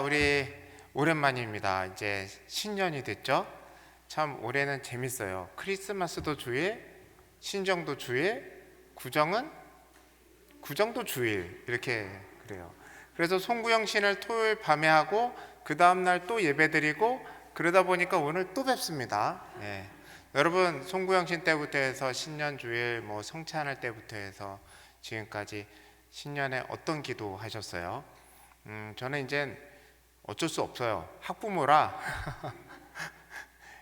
우리 오랜만입니다. 이제 신년이 됐죠? 참 올해는 재밌어요. 크리스마스도 주일, 신정도 주일, 구정도 주일 이렇게 그래요. 그래서 송구영 신을 토요일 밤에 하고 그 다음날 또 예배드리고 그러다 보니까 오늘 또 뵙습니다. 여러분 송구영 신 때부터 해서 신년 주일 뭐 성찬할 때부터 해서 지금까지 신년에 어떤 기도 하셨어요? 저는 이제 어쩔 수 없어요. 학부모라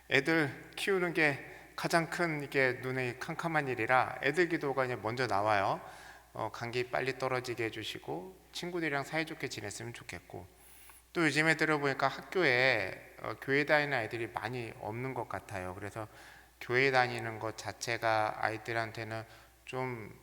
애들 키우는 게 가장 큰 이게 눈에 캄캄한 일이라 애들 기도가 이제 먼저 나와요. 감기 빨리 떨어지게 해주시고 친구들이랑 사이좋게 지냈으면 좋겠고, 또 요즘에 들어보니까 학교에 교회 다니는 아이들이 많이 없는 것 같아요. 그래서 교회 다니는 것 자체가 아이들한테는 좀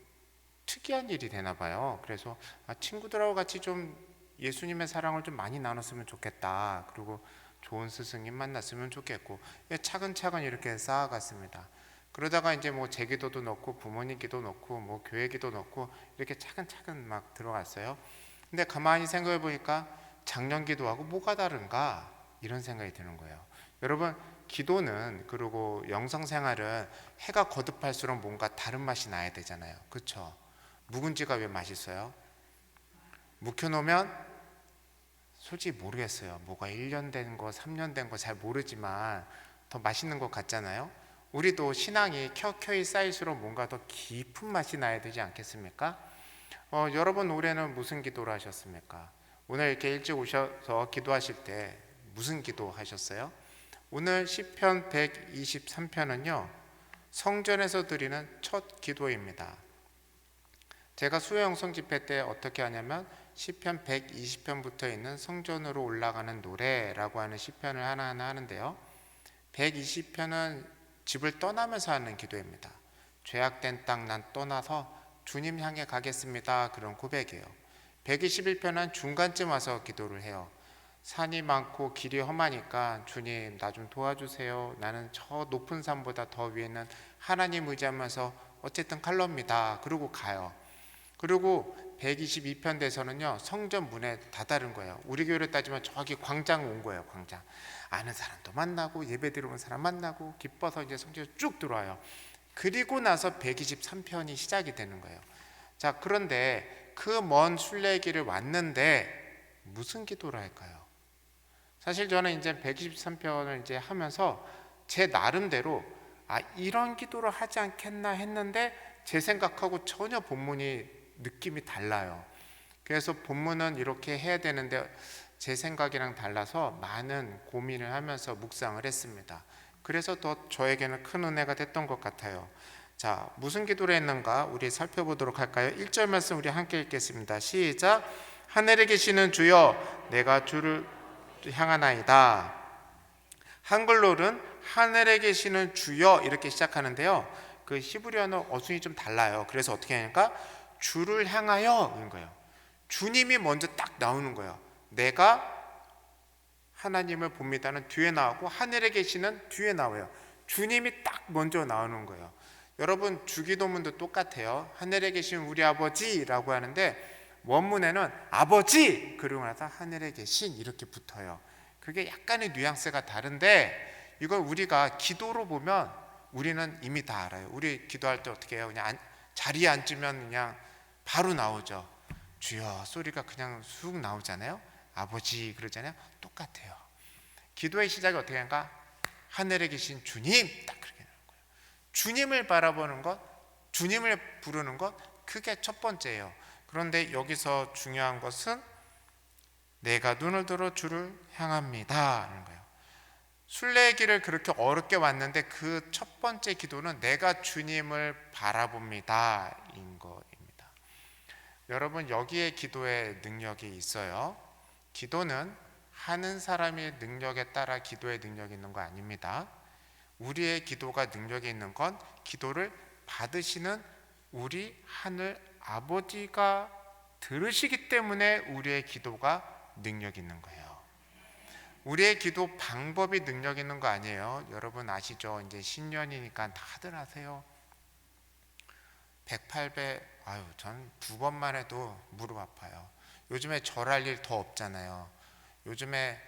특이한 일이 되나 봐요. 그래서 친구들하고 같이 좀 예수님의 사랑을 좀 많이 나눴으면 좋겠다. 그리고 좋은 스승님 만났으면 좋겠고, 차근차근 이렇게 쌓아갔습니다. 그러다가 이제 뭐 제 기도도 넣고 부모님 기도 넣고 뭐 교회 기도 넣고 이렇게 차근차근 막 들어갔어요. 근데 가만히 생각해 보니까 작년 기도하고 뭐가 다른가 이런 생각이 드는 거예요. 여러분, 기도는 그리고 영성 생활은 해가 거듭할수록 뭔가 다른 맛이 나야 되잖아요. 그렇죠? 묵은지가 왜 맛있어요? 묵혀놓으면 솔직히 모르겠어요. 뭐가 1년 된 거, 3년 된 거 잘 모르지만 더 맛있는 것 같잖아요. 우리도 신앙이 켜켜이 쌓일수록 뭔가 더 깊은 맛이 나야 되지 않겠습니까? 여러분 올해는 무슨 기도를 하셨습니까? 오늘 이렇게 일찍 오셔서 기도하실 때 무슨 기도 하셨어요? 오늘 시편 123편은요 성전에서 드리는 첫 기도입니다. 제가 수요 영성 집회 때 어떻게 하냐면 시편 120편부터 있는 성전으로 올라가는 노래라고 하는 시편을 하나하나 하는데요, 120편은 집을 떠나면서 하는 기도입니다. 죄악된 땅 난 떠나서 주님 향해 가겠습니다, 그런 고백이에요. 121편은 중간쯤 와서 기도를 해요. 산이 많고 길이 험하니까 주님 나 좀 도와주세요. 나는 저 높은 산보다 더 위에 있는 하나님 의지하면서 어쨌든 갈럽니다. 그러고 가요. 그리고 122편 돼서는요 성전 문에 다다른 거예요. 우리 교회로 따지면 저기 광장 온 거예요. 광장 아는 사람도 만나고 예배 드리는 사람 만나고 기뻐서 이제 성전에 쭉 들어와요. 그리고 나서 123편이 시작이 되는 거예요. 자, 그런데 그 먼 순례길을 왔는데 무슨 기도를 할까요? 사실 저는 이제 123편을 이제 하면서 제 나름대로 이런 기도를 하지 않겠나 했는데 제 생각하고 전혀 본문이 느낌이 달라요. 그래서 본문은 이렇게 해야 되는데 제 생각이랑 달라서 많은 고민을 하면서 묵상을 했습니다. 그래서 더 저에게는 큰 은혜가 됐던 것 같아요. 자, 무슨 기도를 했는가 우리 살펴보도록 할까요? 1절 말씀 우리 함께 읽겠습니다. 시작. 하늘에 계시는 주여 내가 주를 향하나이다. 한글로는 하늘에 계시는 주여 이렇게 시작하는데요, 그 히브리어는 어순이 좀 달라요. 그래서 어떻게 하니까 주를 향하여 이런 거예요. 주님이 먼저 딱 나오는 거예요. 내가 하나님을 봅니다는 뒤에 나오고 하늘에 계시는 뒤에 나와요. 주님이 딱 먼저 나오는 거예요. 여러분 주기도문도 똑같아요. 하늘에 계신 우리 아버지라고 하는데 원문에는 아버지 그러고 나서 하늘에 계신 이렇게 붙어요. 그게 약간의 뉘앙스가 다른데 이걸 우리가 기도로 보면 우리는 이미 다 알아요. 우리 기도할 때 어떻게 해요? 그냥 자리에 앉으면 그냥 바로 나오죠. 주여 소리가 그냥 쑥 나오잖아요. 아버지 그러잖아요. 똑같아요. 기도의 시작이 어떻게 하는가? 하늘에 계신 주님 딱 그렇게 나오는 거예요. 주님을 바라보는 것, 주님을 부르는 것, 그게 첫 번째예요. 그런데 여기서 중요한 것은 내가 눈을 들어 주를 향합니다 하는 거예요. 순례의 길을 그렇게 어렵게 왔는데 그 첫 번째 기도는 내가 주님을 바라봅니다 인 거입니다. 여러분 여기에 기도의 능력이 있어요. 기도는 하는 사람의 능력에 따라 기도의 능력이 있는 거 아닙니다. 우리의 기도가 능력이 있는 건 기도를 받으시는 우리 하늘 아버지가 들으시기 때문에 우리의 기도가 능력 있는 거예요. 우리의 기도 방법이 능력 있는 거 아니에요. 여러분 아시죠? 이제 신년이니까 다들 아세요. 108배 전 2번만 해도 무릎 아파요. 요즘에 절할 일 더 없잖아요. 요즘에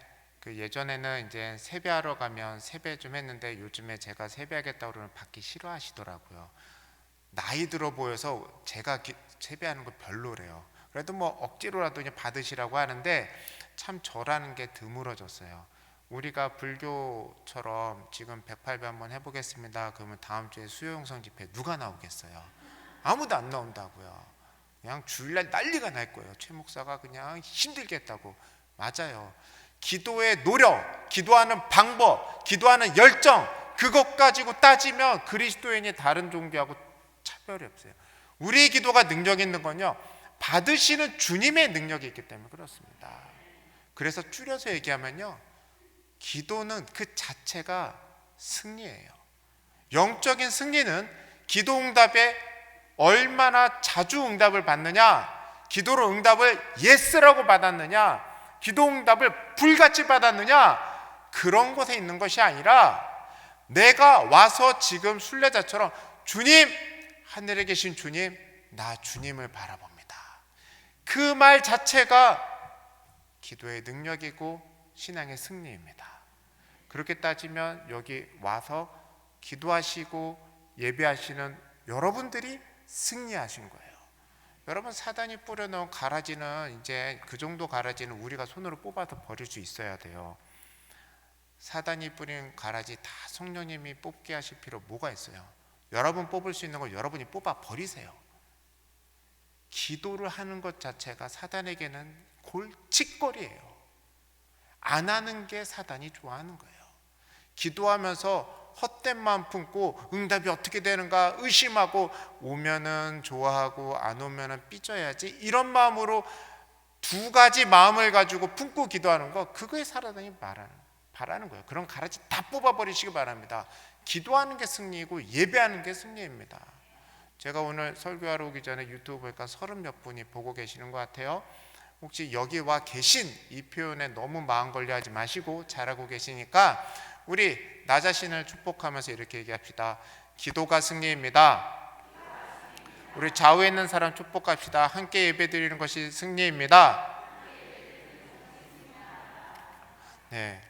예전에는 이제 세배하러 가면 세배 좀 했는데 요즘에 제가 세배하겠다고 그러면 받기 싫어하시더라고요. 나이 들어 보여서 제가 세배하는 거 별로래요. 그래도 뭐 억지로라도 그냥 받으시라고 하는데 참 저라는 게 드물어졌어요. 우리가 불교처럼 지금 108배 한번 해보겠습니다. 그러면 다음 주에 수요영성 집회 누가 나오겠어요? 아무도 안 나온다고요. 그냥 주일날 난리가 날 거예요. 최 목사가 그냥 힘들겠다고. 맞아요. 기도의 노력, 기도하는 방법, 기도하는 열정, 그것 가지고 따지면 그리스도인이 다른 종교하고 차별이 없어요. 우리의 기도가 능력 있는 건요, 받으시는 주님의 능력이 있기 때문에 그렇습니다. 그래서 줄여서 얘기하면요, 기도는 그 자체가 승리예요. 영적인 승리는 기도 응답에 얼마나 자주 응답을 받느냐, 기도로 응답을 예스라고 받았느냐, 기도 응답을 불같이 받았느냐, 그런 것에 있는 것이 아니라 내가 와서 지금 순례자처럼 주님, 하늘에 계신 주님, 나 주님을 바라봅니다. 그 말 자체가 기도의 능력이고 신앙의 승리입니다. 그렇게 따지면 여기 와서 기도하시고 예배하시는 여러분들이 승리하신 거예요. 여러분, 사단이 뿌려놓은 가라지는 이제 그 정도 가라지는 우리가 손으로 뽑아서 버릴 수 있어야 돼요. 사단이 뿌린 가라지 다 성령님이 뽑게 하실 필요 뭐가 있어요? 여러분 뽑을 수 있는 걸 여러분이 뽑아 버리세요. 기도를 하는 것 자체가 사단에게는 골칫거리예요. 안 하는 게 사단이 좋아하는 거예요. 기도하면서 헛된 마음 품고 응답이 어떻게 되는가 의심하고, 오면은 좋아하고 안 오면은 삐져야지, 이런 마음으로 두 가지 마음을 가지고 품고 기도하는 거, 그거에 사단이 바라는 거예요. 그런 가라지 다 뽑아버리시기 바랍니다. 기도하는 게 승리이고 예배하는 게 승리입니다. 제가 오늘 설교하러 오기 전에 유튜브 보니까 30몇 분이 보고 계시는 것 같아요. 혹시 여기 와 계신 이 표현에 너무 마음 걸려하지 마시고 잘하고 계시니까 우리 나 자신을 축복하면서 이렇게 얘기합시다. 기도가 승리입니다. 우리 좌우에 있는 사람 축복합시다. 함께 예배드리는 것이 승리입니다. 네.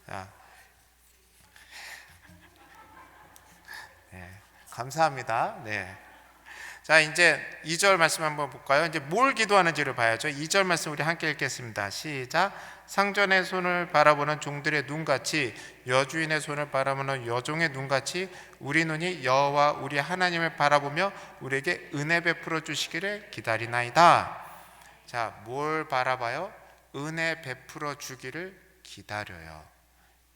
자, 네. 감사합니다. 네. 자, 이제 2절 말씀 한번 볼까요? 이제 뭘 기도하는지를 봐야죠. 2절 말씀 우리 함께 읽겠습니다. 시작. 상전의 손을 바라보는 종들의 눈같이, 여주인의 손을 바라보는 여종의 눈같이 우리 눈이 여호와 우리 하나님을 바라보며 우리에게 은혜 베풀어 주시기를 기다리나이다. 자, 뭘 바라봐요? 은혜 베풀어 주기를 기다려요.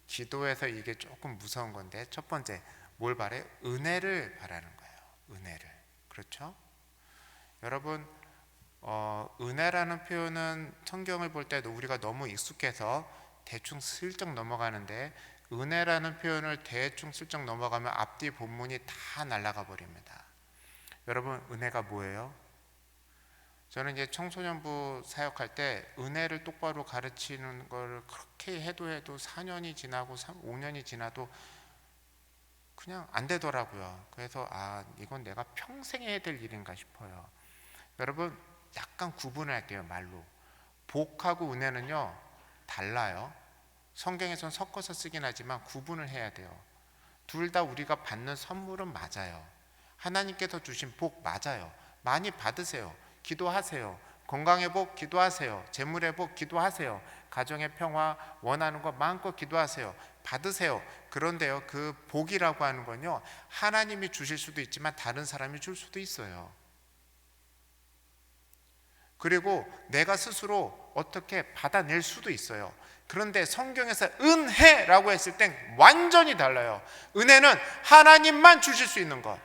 기도에서 이게 조금 무서운 건데, 첫 번째 뭘 바래요? 은혜를 바라는 거예요. 은혜를. 그렇죠? 여러분, 은혜라는 표현은 성경을 볼 때도 우리가 너무 익숙해서 대충 슬쩍 넘어가는데, 은혜라는 표현을 대충 슬쩍 넘어가면 앞뒤 본문이 다 날아가 버립니다. 여러분, 은혜가 뭐예요? 저는 이제 청소년부 사역할 때 은혜를 똑바로 가르치는 걸 그렇게 해도 4년이 지나고 5년이 지나도 그냥 안 되더라고요. 그래서 이건 내가 평생 해야 될 일인가 싶어요. 여러분, 약간 구분을 할게요. 말로 복하고 은혜는요 달라요. 성경에선 섞어서 쓰긴 하지만 구분을 해야 돼요. 둘 다 우리가 받는 선물은 맞아요. 하나님께서 주신 복 맞아요. 많이 받으세요. 기도하세요. 건강의 복 기도하세요. 재물의 복 기도하세요. 가정의 평화 원하는 거 마음껏 기도하세요. 받으세요. 그런데요, 그 복이라고 하는 건요, 하나님이 주실 수도 있지만 다른 사람이 줄 수도 있어요. 그리고 내가 스스로 어떻게 받아낼 수도 있어요. 그런데 성경에서 은혜라고 했을 땐 완전히 달라요. 은혜는 하나님만 주실 수 있는 것,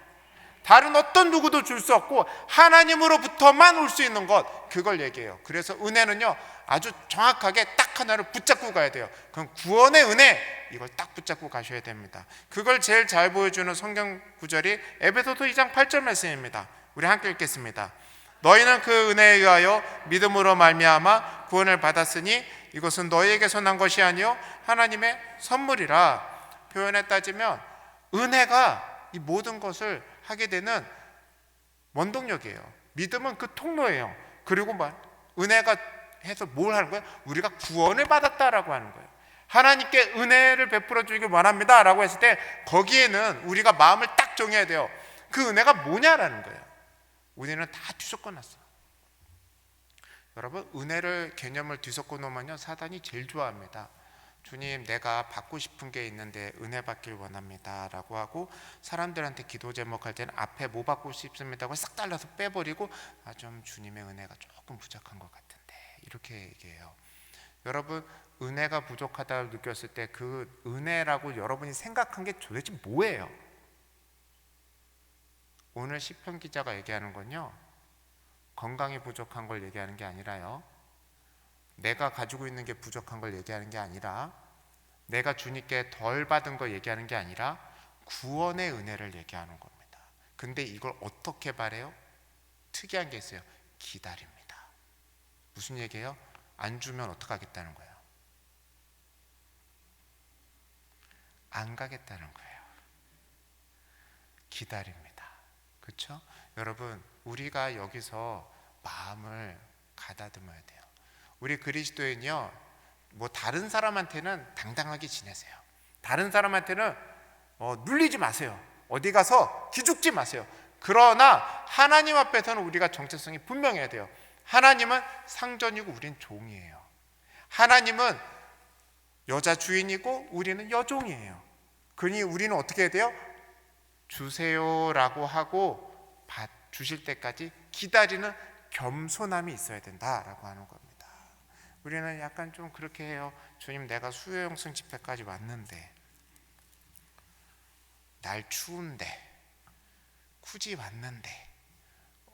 다른 어떤 누구도 줄 수 없고 하나님으로부터만 올 수 있는 것, 그걸 얘기해요. 그래서 은혜는요 아주 정확하게 딱 하나를 붙잡고 가야 돼요. 그럼 구원의 은혜, 이걸 딱 붙잡고 가셔야 됩니다. 그걸 제일 잘 보여주는 성경 구절이 에베소서 2장 8절 말씀입니다. 우리 함께 읽겠습니다. 너희는 그 은혜에 의하여 믿음으로 말미암아 구원을 받았으니 이것은 너희에게서 난 것이 아니요 하나님의 선물이라. 표현에 따지면 은혜가 이 모든 것을 하게 되는 원동력이에요. 믿음은 그 통로예요. 그리고 은혜가 해서 뭘 하는 거예요? 우리가 구원을 받았다라고 하는 거예요. 하나님께 은혜를 베풀어 주길 원합니다 라고 했을 때 거기에는 우리가 마음을 딱 정해야 돼요. 그 은혜가 뭐냐라는 거예요. 우리는 다 뒤섞어 놨어. 여러분, 은혜를 개념을 뒤섞어 놓으면요, 사단이 제일 좋아합니다. 주님, 내가 받고 싶은 게 있는데 은혜 받길 원합니다 라고 하고, 사람들한테 기도 제목 할 때는 앞에 뭐 받고 싶습니다 하고 싹 잘라서 빼버리고, 좀 주님의 은혜가 조금 부족한 것 같은데, 이렇게 얘기해요. 여러분, 은혜가 부족하다고 느꼈을 때 그 은혜라고 여러분이 생각한 게 도대체 뭐예요? 오늘 시편 기자가 얘기하는 건요, 건강이 부족한 걸 얘기하는 게 아니라요, 내가 가지고 있는 게 부족한 걸 얘기하는 게 아니라, 내가 주님께 덜 받은 걸 얘기하는 게 아니라 구원의 은혜를 얘기하는 겁니다. 근데 이걸 어떻게 바래요? 특이한 게 있어요. 기다립니다. 무슨 얘기예요? 안 주면 어떡하겠다는 거예요? 안 가겠다는 거예요. 기다립니다. 그렇죠? 여러분, 우리가 여기서 마음을 가다듬어야 돼요. 우리 그리스도인요, 뭐 다른 사람한테는 당당하게 지내세요. 다른 사람한테는 눌리지 마세요. 어디 가서 기죽지 마세요. 그러나 하나님 앞에서는 우리가 정체성이 분명해야 돼요. 하나님은 상전이고 우린 종이에요. 하나님은 여자 주인이고 우리는 여종이에요. 그러니 우리는 어떻게 해야 돼요? 주세요라고 하고 주실 때까지 기다리는 겸손함이 있어야 된다라고 하는 겁니다. 우리는 약간 좀 그렇게 해요. 주님, 내가 수요영성 집회까지 왔는데, 날 추운데, 굳이 왔는데,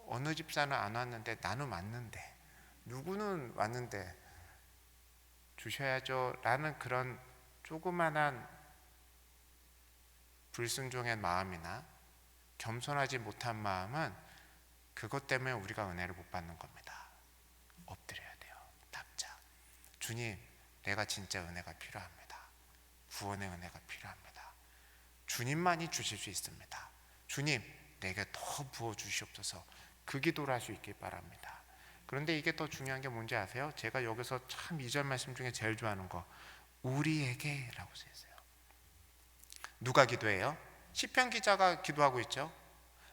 어느 집사는 안 왔는데 나는 왔는데, 누구는 왔는데 주셔야죠 라는 그런 조그만한 불순종의 마음이나 겸손하지 못한 마음은 그것 때문에 우리가 은혜를 못 받는 겁니다. 엎드려야 돼요. 답자. 주님, 내가 진짜 은혜가 필요합니다. 구원의 은혜가 필요합니다. 주님만이 주실 수 있습니다. 주님, 내게 더 부어주시옵소서. 그 기도를 할 수 있길 바랍니다. 그런데 이게 더 중요한 게 뭔지 아세요? 제가 여기서 참 2절 말씀 중에 제일 좋아하는 거, 우리에게 라고 써있어요. 누가 기도해요? 시편 기자가 기도하고 있죠.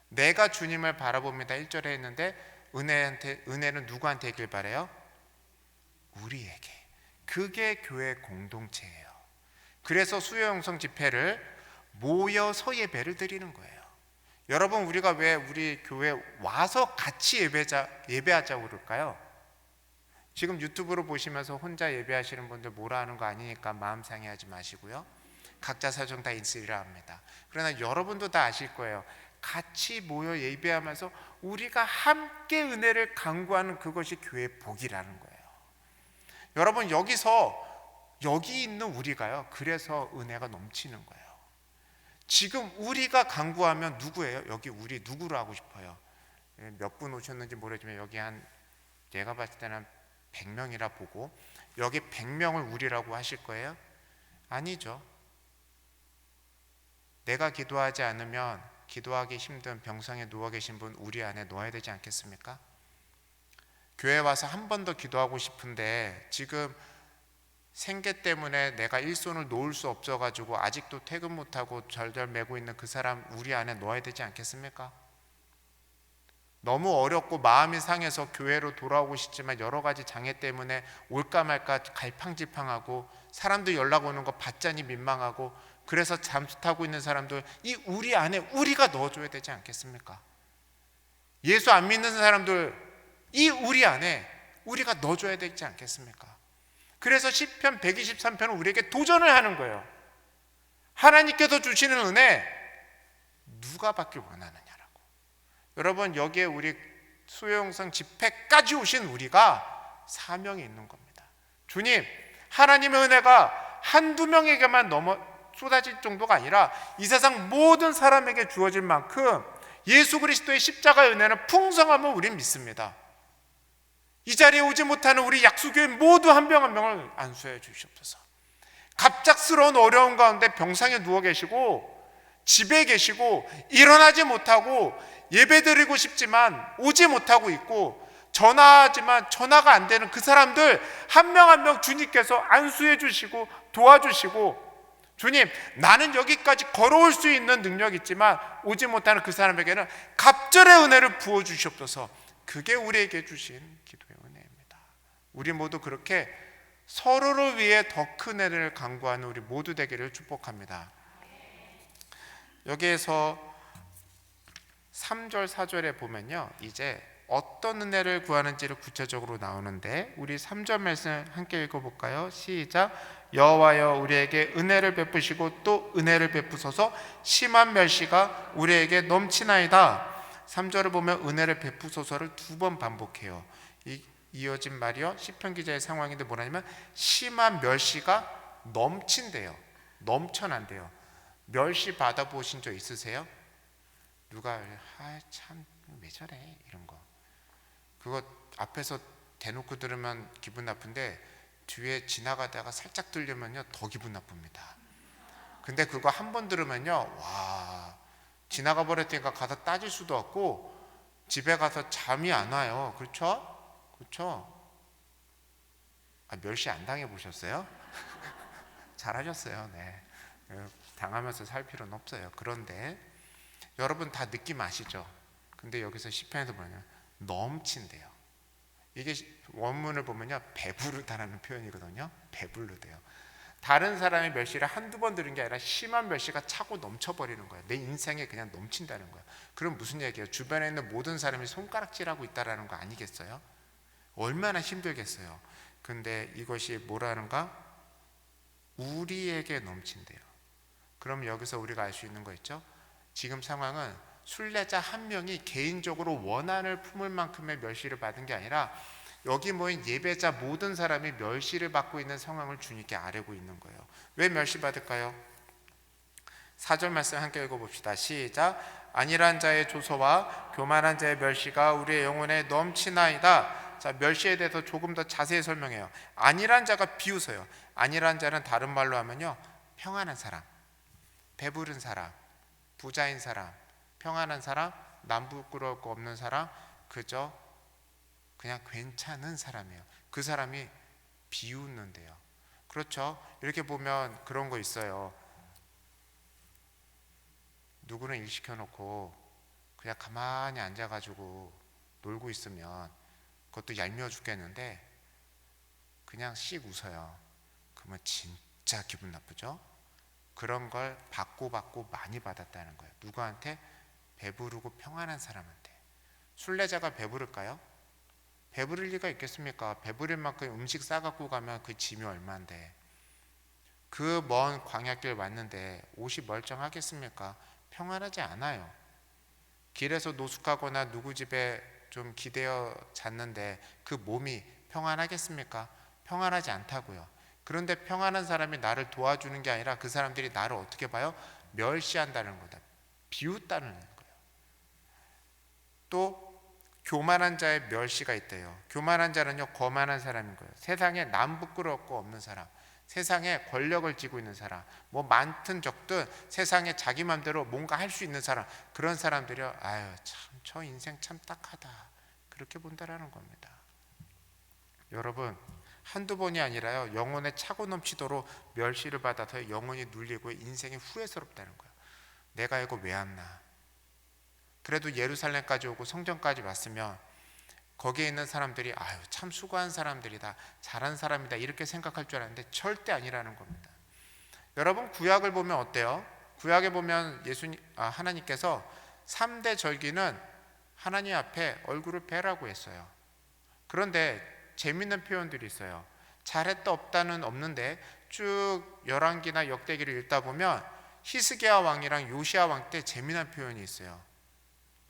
내가 주님을 바라봅니다 1절에 했는데, 은혜는 누구한테 있길 바래요? 우리에게. 그게 교회 공동체예요. 그래서 수요영성 집회를 모여서 예배를 드리는 거예요. 여러분, 우리가 왜 우리 교회 와서 같이 예배하자고 그럴까요? 지금 유튜브로 보시면서 혼자 예배하시는 분들 뭐라 하는 거 아니니까 마음 상해하지 마시고요. 각자 사정 다 있으리라 합니다. 그러나 여러분도 다 아실 거예요. 같이 모여 예배하면서 우리가 함께 은혜를 강구하는 그것이 교회의 복이라는 거예요. 여러분, 여기 있는 우리가요, 그래서 은혜가 넘치는 거예요. 지금 우리가 강구하면 누구예요? 여기 우리 누구로 하고 싶어요? 몇 분 오셨는지 모르지만 여기 제가 봤을 때는 한 100명이라 보고, 여기 100명을 우리라고 하실 거예요? 아니죠. 내가 기도하지 않으면 기도하기 힘든 병상에 누워 계신 분 우리 안에 넣어야 되지 않겠습니까? 교회 와서 한 번 더 기도하고 싶은데 지금 생계 때문에 내가 일손을 놓을 수 없어가지고 아직도 퇴근 못하고 절절 매고 있는 그 사람 우리 안에 넣어야 되지 않겠습니까? 너무 어렵고 마음이 상해서 교회로 돌아오고 싶지만 여러 가지 장애 때문에 올까 말까 갈팡질팡하고, 사람들 연락 오는 거 받자니 민망하고, 그래서 잠수 타고 있는 사람들, 이 우리 안에 우리가 넣어줘야 되지 않겠습니까? 예수 안 믿는 사람들, 이 우리 안에 우리가 넣어줘야 되지 않겠습니까? 그래서 시편 123편은 우리에게 도전을 하는 거예요. 하나님께서 주시는 은혜 누가 받길 원하느냐라고. 여러분, 여기에 우리 수요영성 집회까지 오신 우리가 사명이 있는 겁니다. 주님, 하나님의 은혜가 한두 명에게만 쏟아질 정도가 아니라 이 세상 모든 사람에게 주어질 만큼 예수 그리스도의 십자가의 은혜는 풍성함을 우린 믿습니다. 이 자리에 오지 못하는 우리 약수교인 모두 한 명 한 명을 안수해 주시옵소서. 갑작스러운 어려운 가운데 병상에 누워 계시고 집에 계시고 일어나지 못하고 예배드리고 싶지만 오지 못하고 있고, 전화하지만 전화가 안 되는 그 사람들 한 명 한 명 주님께서 안수해 주시고 도와주시고, 주님, 나는 여기까지 걸어올 수 있는 능력이 있지만 오지 못하는 그 사람에게는 갑절의 은혜를 부어주시옵소서. 그게 우리에게 주신 기도의 은혜입니다. 우리 모두 그렇게 서로를 위해 더 큰 은혜를 간구하는 우리 모두 되기를 축복합니다. 여기에서 3절 4절에 보면요, 이제 어떤 은혜를 구하는지를 구체적으로 나오는데, 우리 3절 말씀 함께 읽어볼까요? 시작. 여호와여 우리에게 은혜를 베푸시고 또 은혜를 베푸소서. 심한 멸시가 우리에게 넘치나이다. 3절을 보면 은혜를 베푸소서를 2번 반복해요. 이어진 말이요, 시편 기자의 상황인데 뭐라냐면 심한 멸시가 넘친대요. 넘쳐난대요. 멸시 받아보신 적 있으세요? 누가 참 왜 저래 이런 거, 그거 앞에서 대놓고 들으면 기분 나쁜데 뒤에 지나가다가 살짝 들리면요 더 기분 나쁩니다. 근데 그거 한 번 들으면요, 와, 지나가 버렸으니까 가서 따질 수도 없고 집에 가서 잠이 안 와요. 그렇죠? 그렇죠? 멸시 안 당해 보셨어요? 잘하셨어요. 네, 당하면서 살 필요는 없어요. 그런데 여러분 다 느낌 아시죠? 근데 여기서 시편에서 뭐냐, 넘친대요. 이게 원문을 보면요, 배부르다라는 표현이거든요. 배부르대요. 다른 사람의 멸시를 한두 번 들은 게 아니라 심한 멸시가 차고 넘쳐버리는 거예요. 내 인생에 그냥 넘친다는 거예요. 그럼 무슨 얘기예요? 주변에 있는 모든 사람이 손가락질하고 있다라는 거 아니겠어요? 얼마나 힘들겠어요. 근데 이것이 뭐라는가? 우리에게 넘친대요. 그럼 여기서 우리가 알 수 있는 거 있죠? 지금 상황은 순례자 한 명이 개인적으로 원한을 품을 만큼의 멸시를 받은 게 아니라 여기 모인 예배자 모든 사람이 멸시를 받고 있는 상황을 주님께 아뢰고 있는 거예요. 왜 멸시받을까요? 4절 말씀 함께 읽어봅시다. 시작. 안일한 자의 조소와 교만한 자의 멸시가 우리의 영혼에 넘치나이다. 자, 멸시에 대해서 조금 더 자세히 설명해요. 안일한 자가 비웃어요. 안일한 자는 다른 말로 하면요, 평안한 사람, 배부른 사람, 부자인 사람, 평안한 사람, 남 부끄러울 거 없는 사람, 그저 그냥 괜찮은 사람이에요. 그 사람이 비웃는데요. 그렇죠? 이렇게 보면 그런 거 있어요. 누구는 일 시켜놓고 그냥 가만히 앉아가지고 놀고 있으면 그것도 얄미워 죽겠는데 그냥 씩 웃어요. 그러면 진짜 기분 나쁘죠? 그런 걸 받고 많이 받았다는 거예요. 누구한테? 배부르고 평안한 사람한테. 순례자가 배부를까요? 배부를 리가 있겠습니까? 배부를 만큼 음식 싸갖고 가면 그 짐이 얼만데, 그 먼 광야길 왔는데 옷이 멀쩡하겠습니까? 평안하지 않아요. 길에서 노숙하거나 누구 집에 좀 기대어 잤는데 그 몸이 평안하겠습니까? 평안하지 않다고요. 그런데 평안한 사람이 나를 도와주는 게 아니라 그 사람들이 나를 어떻게 봐요? 멸시한다는 거다. 비웃다는 거예요. 또 교만한 자의 멸시가 있대요. 교만한 자는요, 거만한 사람인 거예요. 세상에 남 부끄러울 거 없는 사람, 세상에 권력을 쥐고 있는 사람, 뭐 많든 적든 세상에 자기 맘대로 뭔가 할 수 있는 사람, 그런 사람들이요, 아유 참 저 인생 참 딱하다, 그렇게 본다라는 겁니다. 여러분, 한두 번이 아니라요, 영혼에 차고 넘치도록 멸시를 받아서 영혼이 눌리고 인생이 후회스럽다는 거예요. 내가 이거 왜 왔나? 그래도 예루살렘까지 오고 성전까지 왔으면 거기에 있는 사람들이 아유 참 수고한 사람들이다, 잘한 사람이다, 이렇게 생각할 줄 알았는데 절대 아니라는 겁니다. 여러분, 구약을 보면 어때요? 구약에 보면 하나님께서 3대 절기는 하나님 앞에 얼굴을 뵈라고 했어요. 그런데 재밌는 표현들이 있어요. 잘했다 없다는 없는데 쭉 열왕기나 역대기를 읽다 보면 히스기야 왕이랑 요시야 왕 때 재미난 표현이 있어요.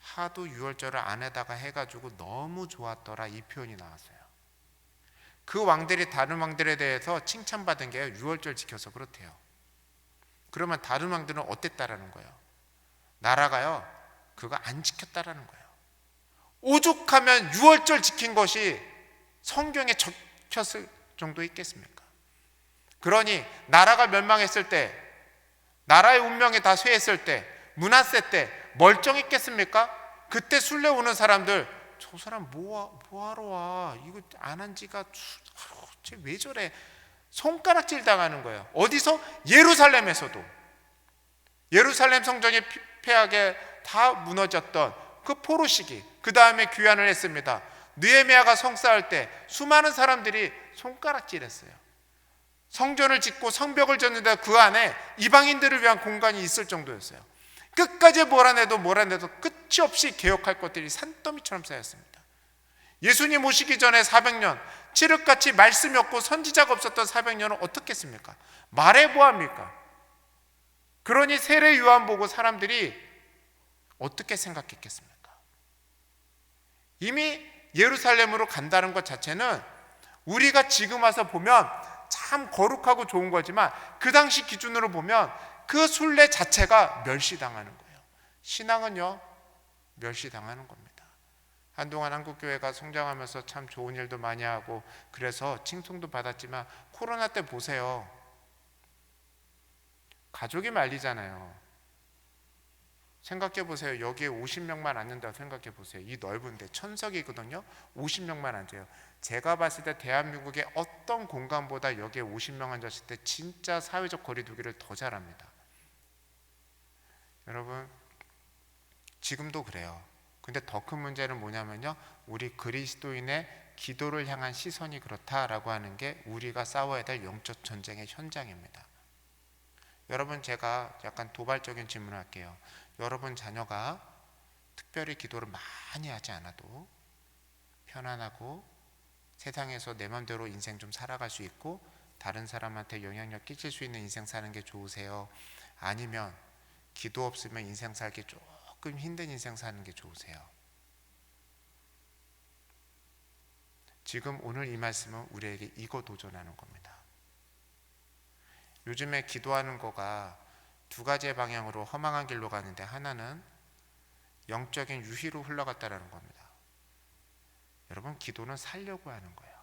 하도 유월절을 안에다가 해가지고 너무 좋았더라, 이 표현이 나왔어요. 그 왕들이 다른 왕들에 대해서 칭찬받은 게 유월절 지켜서 그렇대요. 그러면 다른 왕들은 어땠다라는 거예요? 나라가요, 그거 안 지켰다라는 거예요. 오죽하면 유월절 지킨 것이 성경에 적혔을 정도 있겠습니까? 그러니 나라가 멸망했을 때, 나라의 운명이 다 쇠했을 때, 므낫세 때 멀쩡했겠습니까? 그때 순례 오는 사람들 저 사람 뭐하러 와? 이거 안 한 지가 쟤 왜 저래? 손가락질 당하는 거예요. 어디서? 예루살렘에서도. 예루살렘 성전이 피폐하게 다 무너졌던 그 포로 시기, 그 다음에 귀환을 했습니다. 느헤미야가 성사할 때 수많은 사람들이 손가락질했어요. 성전을 짓고 성벽을 졌는데 그 안에 이방인들을 위한 공간이 있을 정도였어요. 끝까지 몰아내도 끝이 없이 개혁할 것들이 산더미처럼 쌓였습니다. 예수님 오시기 전에 400년, 칠흑같이 말씀이 없고 선지자가 없었던 400년은 어떻게 했습니까? 말해 뭐합니까? 그러니 세례 요한 보고 사람들이 어떻게 생각했겠습니까? 이미 예루살렘으로 간다는 것 자체는 우리가 지금 와서 보면 참 거룩하고 좋은 거지만 그 당시 기준으로 보면 그 순례 자체가 멸시당하는 거예요. 신앙은요, 멸시당하는 겁니다. 한동안 한국교회가 성장하면서 참 좋은 일도 많이 하고 그래서 칭송도 받았지만 코로나 때 보세요. 가족이 말리잖아요. 생각해 보세요. 여기에 50명만 앉는다고 생각해 보세요. 이 넓은데 천석이거든요. 50명만 앉아요. 제가 봤을 때 대한민국의 어떤 공간보다 여기에 50명 앉았을 때 진짜 사회적 거리두기를 더 잘합니다. 여러분, 지금도 그래요. 근데 더 큰 문제는 뭐냐면요, 우리 그리스도인의 기도를 향한 시선이 그렇다라고 하는 게 우리가 싸워야 될 영적 전쟁의 현장입니다. 여러분, 제가 약간 도발적인 질문을 할게요. 여러분 자녀가 특별히 기도를 많이 하지 않아도 편안하고 세상에서 내 맘대로 인생 좀 살아갈 수 있고 다른 사람한테 영향력 끼칠 수 있는 인생 사는 게 좋으세요? 아니면 기도 없으면 인생 살기 조금 힘든 인생 사는 게 좋으세요? 지금 오늘 이 말씀은 우리에게 이거 도전하는 겁니다. 요즘에 기도하는 거가 두 가지의 방향으로 허망한 길로 가는데, 하나는 영적인 유희로 흘러갔다라는 겁니다. 여러분, 기도는 살려고 하는 거예요.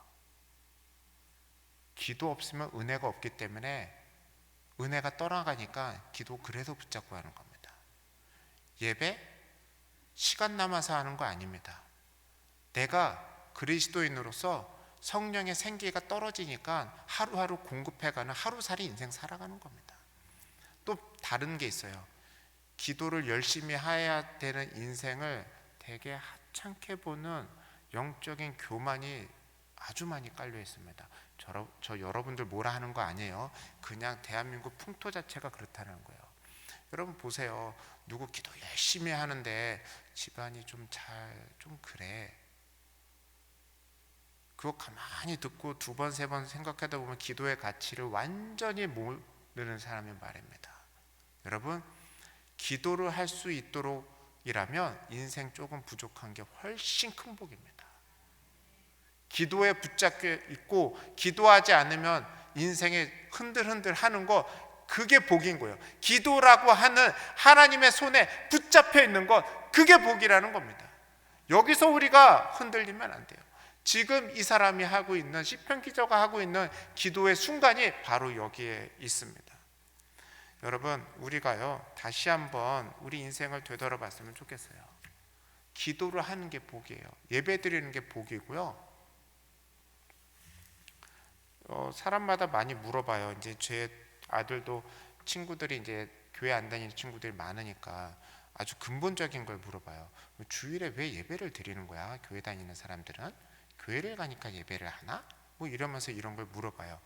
기도 없으면 은혜가 없기 때문에 은혜가 떠나가니까 기도 그래서 붙잡고 하는 겁니다. 예배 시간 남아서 하는 거 아닙니다. 내가 그리스도인으로서 성령의 생기가 떨어지니까 하루하루 공급해가는 하루살이 인생 살아가는 겁니다. 또 다른 게 있어요. 기도를 열심히 해야 되는 인생을 되게 하찮게 보는 영적인 교만이 아주 많이 깔려 있습니다. 저 여러분들 뭐라 하는 거 아니에요. 그냥 대한민국 풍토 자체가 그렇다는 거예요. 여러분 보세요. 누구 기도 열심히 하는데 집안이 좀 그래. 그거 가만히 듣고 두 번, 세 번 생각하다 보면 기도의 가치를 완전히 모르는 사람이 말입니다. 여러분, 기도를 할 수 있도록이라면 인생 조금 부족한 게 훨씬 큰 복입니다. 기도에 붙잡혀 있고 기도하지 않으면 인생에 흔들흔들 하는 거, 그게 복인 거예요. 기도라고 하는 하나님의 손에 붙잡혀 있는 것, 그게 복이라는 겁니다. 여기서 우리가 흔들리면 안 돼요. 지금 이 사람이 하고 있는, 시편 기자가 하고 있는 기도의 순간이 바로 여기에 있습니다. 여러분, 우리가요 다시 한번 우리 인생을 되돌아봤으면 좋겠어요. 기도를 하는 게 복이에요. 예배 드리는 게 복이고요. 사람마다 많이 물어봐요. 이제 제 아들도 친구들이 이제 교회 안 다니는 친구들이 많으니까 아주 근본적인 걸 물어봐요. 주일에 왜 예배를 드리는 거야? 교회 다니는 사람들은 교회를 가니까 예배를 하나? 뭐 이러면서 이런 걸 물어봐요.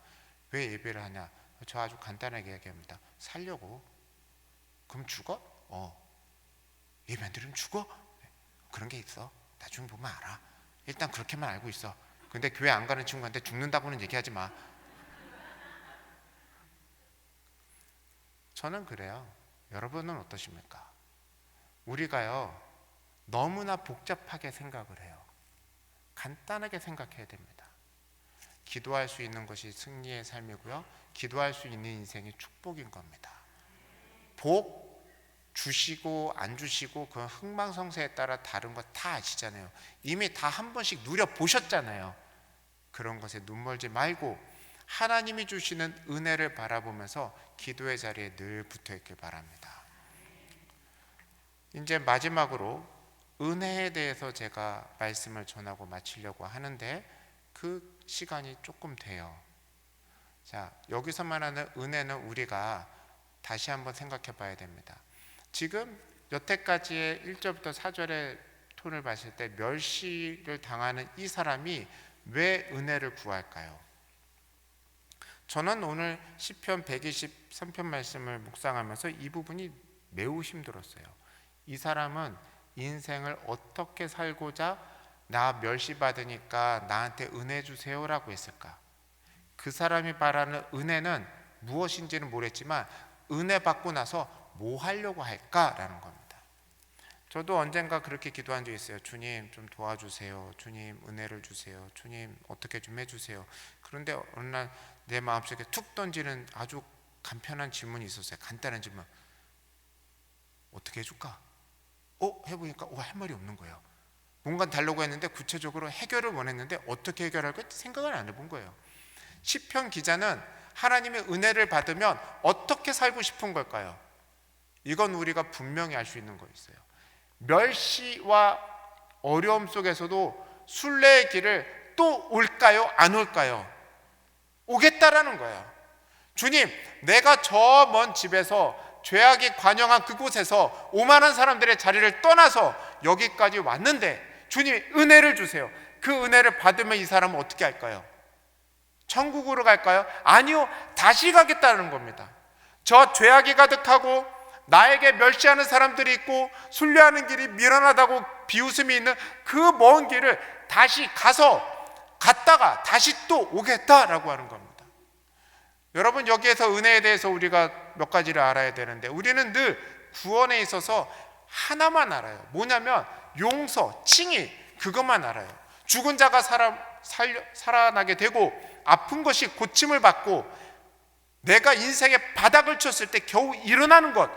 왜 예배를 하냐? 저 아주 간단하게 얘기합니다. 살려고. 그럼 죽어? 예배 안 드리면 죽어? 그런 게 있어. 나중에 보면 알아. 일단 그렇게만 알고 있어. 근데 교회 안 가는 친구한테 죽는다고는 얘기하지 마. 저는 그래요. 여러분은 어떠십니까? 우리가요 너무나 복잡하게 생각을 해요. 간단하게 생각해야 됩니다. 기도할 수 있는 것이 승리의 삶이고요, 기도할 수 있는 인생이 축복인 겁니다. 복 주시고 안 주시고 그건 흥망성쇠에 따라 다른 거 다 아시잖아요. 이미 다 한 번씩 누려보셨잖아요. 그런 것에 눈멀지 말고 하나님이 주시는 은혜를 바라보면서 기도의 자리에 늘 붙어 있길 바랍니다. 이제 마지막으로 은혜에 대해서 제가 말씀을 전하고 마치려고 하는데 그 시간이 조금 돼요. 자, 여기서 말하는 은혜는 우리가 다시 한번 생각해 봐야 됩니다. 지금 여태까지의 1절부터 4절의 톤을 봤을 때 멸시를 당하는 이 사람이 왜 은혜를 구할까요? 저는 오늘 시편 123편 말씀을 묵상하면서 이 부분이 매우 힘들었어요. 이 사람은 인생을 어떻게 살고자 나 멸시받으니까 나한테 은혜 주세요라고 했을까? 그 사람이 바라는 은혜는 무엇인지는 모르겠지만 은혜 받고 나서 뭐 하려고 할까라는 겁니다. 저도 언젠가 그렇게 기도한 적이 있어요. 주님 좀 도와주세요. 주님 은혜를 주세요. 주님 어떻게 좀 해주세요. 그런데 어느 날 내 마음속에 툭 던지는 아주 간편한 질문이 있었어요. 간단한 질문. 어떻게 해줄까? 해보니까 할 말이 없는 거예요. 뭔가 달라고 했는데 구체적으로 해결을 원했는데 어떻게 해결할까 생각을 안 해본 거예요. 시편 기자는 하나님의 은혜를 받으면 어떻게 살고 싶은 걸까요? 이건 우리가 분명히 알 수 있는 거 있어요. 멸시와 어려움 속에서도 순례의 길을 또 올까요? 안 올까요? 오겠다라는 거예요. 주님, 내가 저 먼 집에서 죄악이 관영한 그곳에서 오만한 사람들의 자리를 떠나서 여기까지 왔는데 주님 은혜를 주세요. 그 은혜를 받으면 이 사람은 어떻게 할까요? 천국으로 갈까요? 아니요, 다시 가겠다는 겁니다. 저 죄악이 가득하고 나에게 멸시하는 사람들이 있고 순례하는 길이 미련하다고 비웃음이 있는 그 먼 길을 다시 갔다가 다시 또 오겠다라고 하는 겁니다. 여러분, 여기에서 은혜에 대해서 우리가 몇 가지를 알아야 되는데 우리는 늘 구원에 있어서 하나만 알아요. 뭐냐면 용서, 칭의, 그것만 알아요. 죽은 자가 살아나게 되고 아픈 것이 고침을 받고 내가 인생의 바닥을 쳤을 때 겨우 일어나는 것,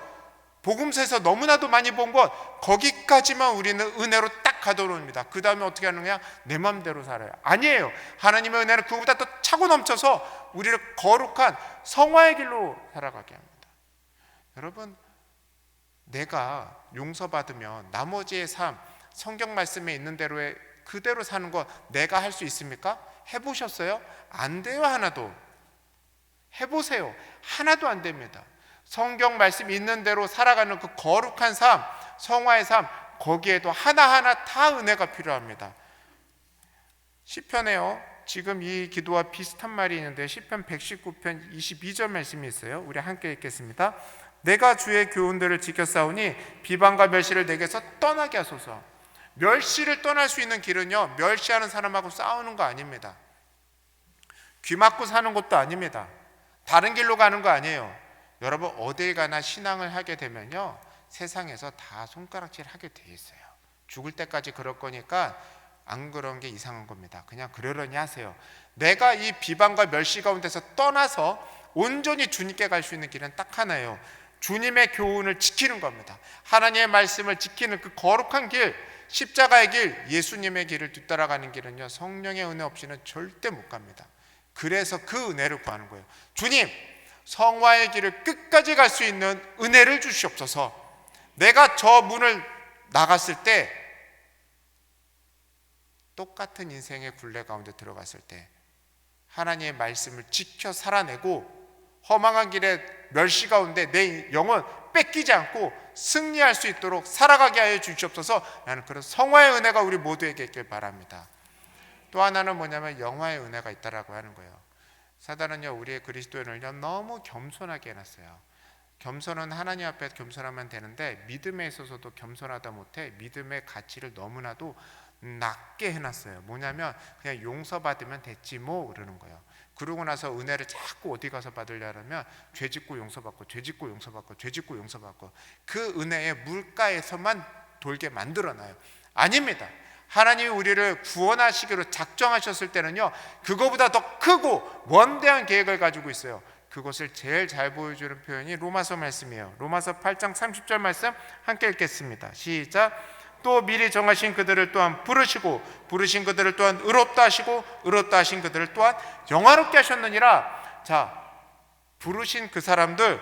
복음서에서 너무나도 많이 본 것, 거기까지만 우리는 은혜로 딱 가둬놓습니다. 그 다음에 어떻게 하는 거냐? 내 맘대로 살아요. 아니에요. 하나님의 은혜는 그보다 더 차고 넘쳐서 우리를 거룩한 성화의 길로 살아가게 합니다. 여러분, 내가 용서받으면 나머지의 삶, 성경 말씀에 있는 대로의 그대로 사는 거 내가 할 수 있습니까? 해보셨어요? 안 돼요. 하나도. 해보세요. 하나도 안 됩니다. 성경 말씀 있는 대로 살아가는 그 거룩한 삶, 성화의 삶, 거기에도 하나하나 다 은혜가 필요합니다. 시편에요, 지금 이 기도와 비슷한 말이 있는데 시편 119편 22절 말씀이 있어요. 우리 함께 읽겠습니다. 내가 주의 교훈들을 지켰사오니 비방과 멸시를 내게서 떠나게 하소서. 멸시를 떠날 수 있는 길은요, 멸시하는 사람하고 싸우는 거 아닙니다. 귀 막고 사는 것도 아닙니다. 다른 길로 가는 거 아니에요. 여러분, 어딜 가나 신앙을 하게 되면요, 세상에서 다 손가락질 하게 돼 있어요. 죽을 때까지 그럴 거니까 안 그런 게 이상한 겁니다. 그냥 그러려니 하세요. 내가 이 비방과 멸시 가운데서 떠나서 온전히 주님께 갈 수 있는 길은 딱 하나예요. 주님의 교훈을 지키는 겁니다. 하나님의 말씀을 지키는 그 거룩한 길, 십자가의 길, 예수님의 길을 뒤따라가는 길은요, 성령의 은혜 없이는 절대 못 갑니다. 그래서 그 은혜를 구하는 거예요. 주님, 성화의 길을 끝까지 갈 수 있는 은혜를 주시옵소서. 내가 저 문을 나갔을 때 똑같은 인생의 굴레 가운데 들어갔을 때 하나님의 말씀을 지켜 살아내고 허망한 길에 멸시 가운데 내 영혼 뺏기지 않고 승리할 수 있도록 살아가게 하여 주시옵소서. 라는 그런 성화의 은혜가 우리 모두에게 있길 바랍니다. 또 하나는 뭐냐면 영화의 은혜가 있다라고 하는 거예요. 사단은요, 우리의 그리스도인을요 너무 겸손하게 해놨어요. 겸손은 하나님 앞에 겸손하면 되는데 믿음에 있어서도 겸손하다 못해 믿음의 가치를 너무나도 낮게 해놨어요. 뭐냐면 그냥 용서받으면 됐지 뭐 그러는 거예요. 그러고 나서 은혜를 자꾸 어디 가서 받으려면 죄짓고 용서받고 죄짓고 용서받고 죄짓고 용서받고 그 은혜의 물가에서만 돌게 만들어놔요. 아닙니다. 하나님이 우리를 구원하시기로 작정하셨을 때는요, 그거보다 더 크고 원대한 계획을 가지고 있어요. 그것을 제일 잘 보여주는 표현이 로마서 말씀이에요. 로마서 8장 30절 말씀 함께 읽겠습니다. 시작. 또 미리 정하신 그들을 또한 부르시고 부르신 그들을 또한 의롭다 하시고 의롭다 하신 그들을 또한 영화롭게 하셨느니라. 자, 부르신 그 사람들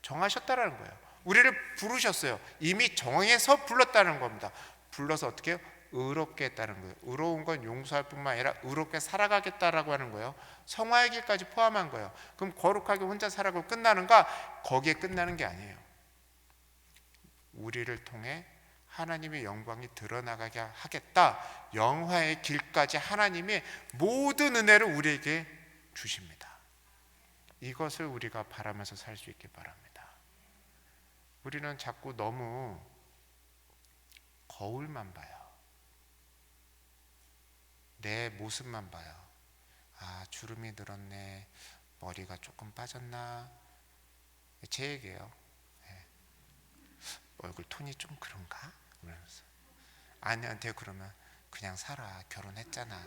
정하셨다라는 거예요. 우리를 부르셨어요. 이미 정해서 불렀다는 겁니다. 불러서 어떻게 해요? 의롭게 했다는 거예요. 의로운 건 용서할 뿐만 아니라 의롭게 살아가겠다라고 하는 거예요. 성화의 길까지 포함한 거예요. 그럼 거룩하게 혼자 살아가고 끝나는가? 거기에 끝나는 게 아니에요. 우리를 통해 하나님의 영광이 드러나가게 하겠다. 영화의 길까지 하나님의 모든 은혜를 우리에게 주십니다. 이것을 우리가 바라면서 살 수 있길 바랍니다. 우리는 자꾸 너무 거울만 봐요. 내 모습만 봐요. 아, 주름이 늘었네. 머리가 조금 빠졌나. 제 얘기예요. 네. 얼굴 톤이 좀 그런가? 그러면서 아내한테 그러면 그냥 살아. 결혼했잖아.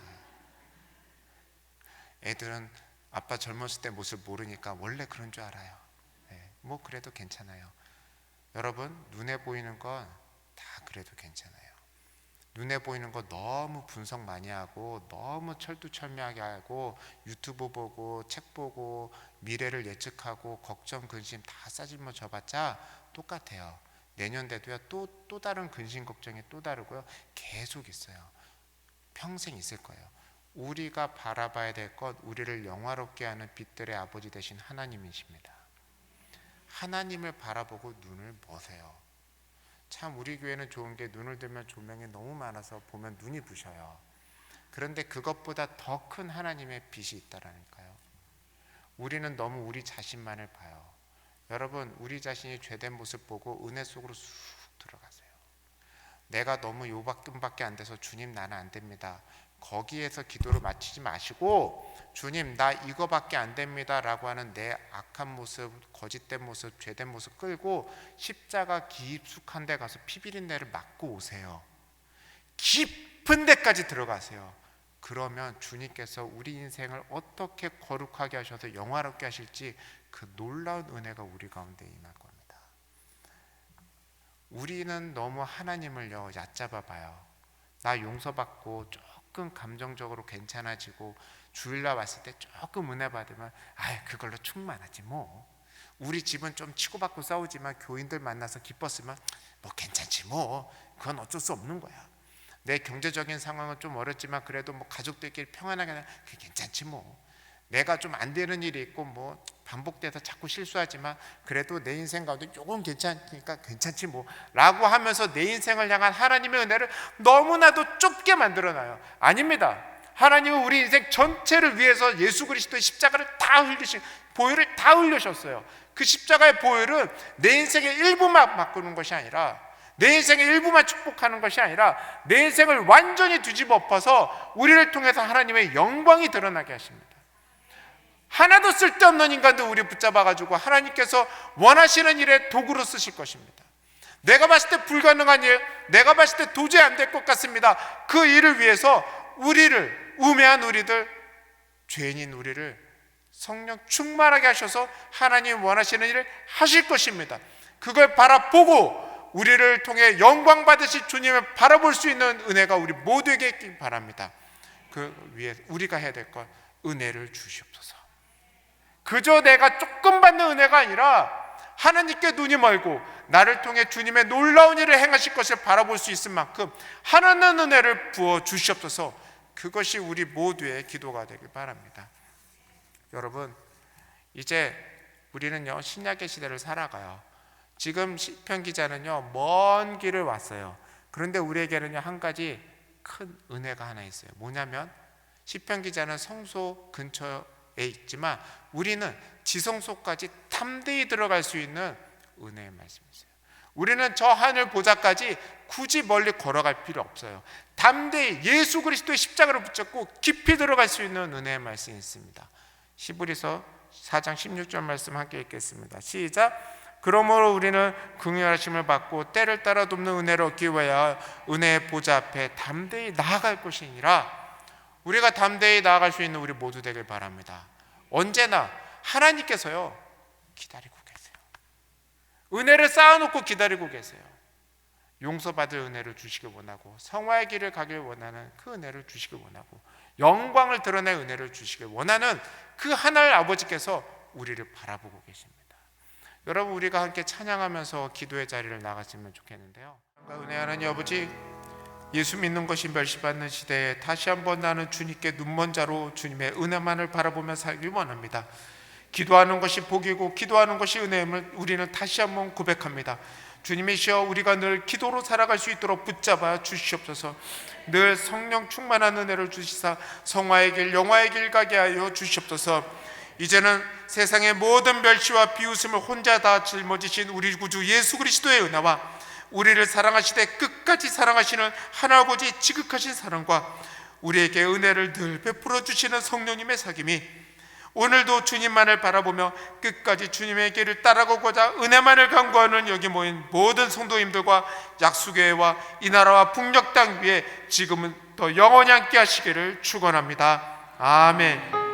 애들은 아빠 젊었을 때 모습 모르니까 원래 그런 줄 알아요. 네. 뭐 그래도 괜찮아요. 여러분, 눈에 보이는 건 다 그래도 괜찮아요. 눈에 보이는 거 너무 분석 많이 하고 너무 철두철미하게 하고 유튜브 보고 책 보고 미래를 예측하고 걱정 근심 다 싸질러 져봤자 똑같아요. 내년 돼도요 또 다른 근심 걱정이 또 다르고요. 계속 있어요. 평생 있을 거예요. 우리가 바라봐야 될 것, 우리를 영화롭게 하는 빛들의 아버지 되신 하나님이십니다. 하나님을 바라보고 눈을 머세요. 참 우리 교회는 좋은 게 눈을 들면 조명이 너무 많아서 보면 눈이 부셔요. 그런데 그것보다 더 큰 하나님의 빛이 있다라니까요. 우리는 너무 우리 자신만을 봐요. 여러분, 우리 자신이 죄된 모습 보고 은혜 속으로 쑥 들어가세요. 내가 너무 요밖에 안 돼서 주님 나는 안 됩니다. 거기에서 기도를 마치지 마시고 주님 나 이거밖에 안 됩니다 라고 하는 내 악한 모습, 거짓된 모습, 죄된 모습 끌고 십자가 깊숙한 데 가서 피비린내를 맡고 오세요. 깊은 데까지 들어가세요. 그러면 주님께서 우리 인생을 어떻게 거룩하게 하셔서 영화롭게 하실지 그 놀라운 은혜가 우리 가운데 임할 겁니다. 우리는 너무 하나님을요 얕잡아 봐요. 나 용서받고 조금 감정적으로 괜찮아지고 주일날 왔을 때 조금 은혜 받으면 그걸로 충만하지 뭐. 우리 집은 좀 치고받고 싸우지만 교인들 만나서 기뻤으면 뭐 괜찮지 뭐. 그건 어쩔 수 없는 거야. 내 경제적인 상황은 좀 어렵지만 그래도 뭐 가족들끼리 평안하게 하면 그게 괜찮지 뭐. 내가 좀 안 되는 일이 있고 뭐 반복돼서 자꾸 실수하지만 그래도 내 인생 가운데 조금 괜찮으니까 괜찮지 뭐 라고 하면서 내 인생을 향한 하나님의 은혜를 너무나도 좁게 만들어놔요. 아닙니다. 하나님은 우리 인생 전체를 위해서 예수 그리스도의 십자가를 다 흘리신 보혈을 다 흘리셨어요. 그 십자가의 보혈은 내 인생의 일부만 바꾸는 것이 아니라 내 인생의 일부만 축복하는 것이 아니라 내 인생을 완전히 뒤집어 엎어서 우리를 통해서 하나님의 영광이 드러나게 하십니다. 하나도 쓸데없는 인간도 우리 붙잡아가지고 하나님께서 원하시는 일에 도구로 쓰실 것입니다. 내가 봤을 때 불가능한 일, 내가 봤을 때 도저히 안 될 것 같습니다. 그 일을 위해서 우리를, 우매한 우리들, 죄인인 우리를 성령 충만하게 하셔서 하나님 원하시는 일을 하실 것입니다. 그걸 바라보고 우리를 통해 영광 받으실 주님을 바라볼 수 있는 은혜가 우리 모두에게 있길 바랍니다. 그 위에 우리가 해야 될 것, 은혜를 주시옵소서. 그저 내가 조금 받는 은혜가 아니라 하나님께 눈이 멀고 나를 통해 주님의 놀라운 일을 행하실 것을 바라볼 수 있을 만큼 하나님 은혜를 부어 주시옵소서. 그것이 우리 모두의 기도가 되길 바랍니다. 여러분, 이제 우리는요 신약의 시대를 살아가요. 지금 시편 기자는요 먼 길을 왔어요. 그런데 우리에게는요 한 가지 큰 은혜가 하나 있어요. 뭐냐면 시편 기자는 성소 근처에 있지만 우리는 지성소까지 탐대히 들어갈 수 있는 은혜의 말씀이세요. 우리는 저 하늘 보좌까지 굳이 멀리 걸어갈 필요 없어요. 담대히 예수 그리스도의 십자가를 붙잡고 깊이 들어갈 수 있는 은혜의 말씀이 있습니다. 히브리서 4장 16절 말씀 함께 읽겠습니다. 시작. 그러므로 우리는 긍휼하심을 받고 때를 따라 돕는 은혜를 얻기 위하여 은혜의 보좌 앞에 담대히 나아갈 것이니라. 우리가 담대히 나아갈 수 있는 우리 모두 되길 바랍니다. 언제나 하나님께서요 기다리고 계세요. 은혜를 쌓아놓고 기다리고 계세요. 용서받을 은혜를 주시길 원하고 성화의 길을 가길 원하는 그 은혜를 주시길 원하고 영광을 드러낼 은혜를 주시길 원하는 그 하나님 아버지께서 우리를 바라보고 계십니다. 여러분, 우리가 함께 찬양하면서 기도의 자리를 나갔으면 좋겠는데요. 은혜 하나님 아버지, 예수 믿는 것이 멸시받는 시대에 다시 한번 나는 주님께 눈먼 자로 주님의 은혜만을 바라보며 살길 원합니다. 기도하는 것이 복이고 기도하는 것이 은혜임을 우리는 다시 한번 고백합니다. 주님이시여, 우리가 늘 기도로 살아갈 수 있도록 붙잡아 주시옵소서. 늘 성령 충만한 은혜를 주시사 성화의 길 영화의 길 가게 하여 주시옵소서. 이제는 세상의 모든 멸시와 비웃음을 혼자 다 짊어지신 우리 구주 예수 그리스도의 은혜와 우리를 사랑하시되 끝까지 사랑하시는 하나아버지 지극하신 사랑과 우리에게 은혜를 늘 베풀어 주시는 성령님의 사귐이 오늘도 주님만을 바라보며 끝까지 주님의 길을 따라가고자 은혜만을 간구하는 여기 모인 모든 성도님들과 약수교회와 이 나라와 북녘 땅 위에 지금은 더 영원히 함께 하시기를 축원합니다. 아멘.